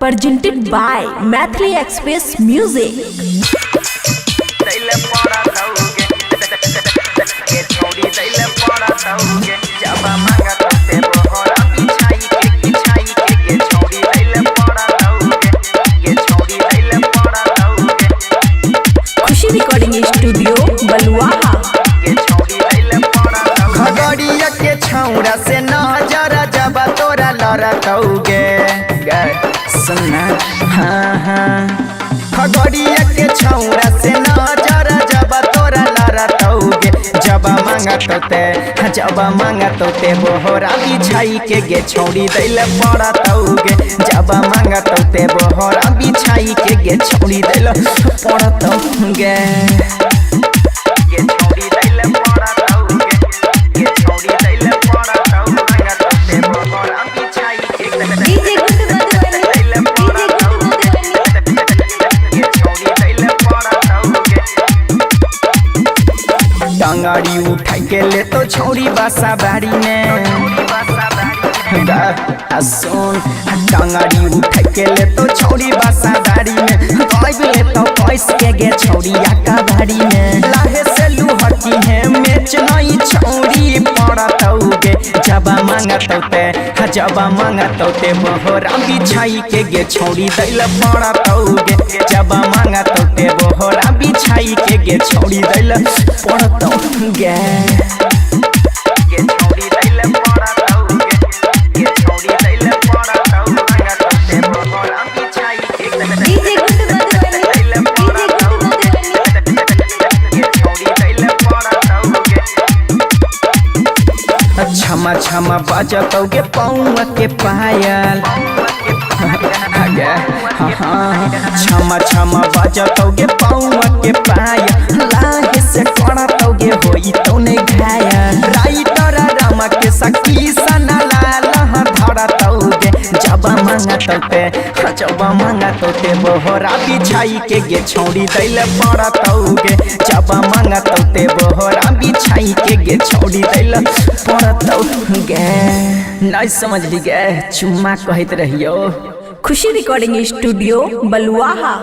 presented by Mathli Express Music. Khushi recording studio Baluaha. Khagaria के छौरा से नजर जब तोरा लड़कौगे सुनना हाँ हाँ खगड़िया के छौरा से नजर जब तोरा लड़कौगे जब मांगत ते बोहरा बिछाई के गे छौड़ी दैल पड़तौगे जब मांगत ते बोहरा बिछाई के गे छौड़ी दैल पड़तौगे टंगाड़ी उठाई के ले तो छौरी बासा बाड़ी में सुन टंगाड़ी उठाई के ले तो छौरी बासा बाड़ी में ले तो पैस के गे छौरिया का बाड़ी में लाहे से लुहटी है मेच नहीं छौरी पड़तौगे जब मांगत ते बोहरा बिछाई के गे छौरी दैल पड़तौगे जब मांगत ते बोहरा बिछाई के गे छौरी दैल पड़तौगे क्षमा क्षमा बजतौगे पौआ के पायल क्षमा क्षमा बजतौगे पौआ के पायल लाहे से करतौगे होई तो नहीं घायल राइटर रामा के सखी सना लाल धरतौगे जब मांगत ते बोहरा बिछाई के गे छौड़ी दैल पड़तौगे जब मांगत ते बोहरा बिछाई के गे छौड़ी दैल पड़तौगे नहीं समझली गे चुम्मा कहत रहियो। खुशी रिकॉर्डिंग स्टूडियो बलुआहा।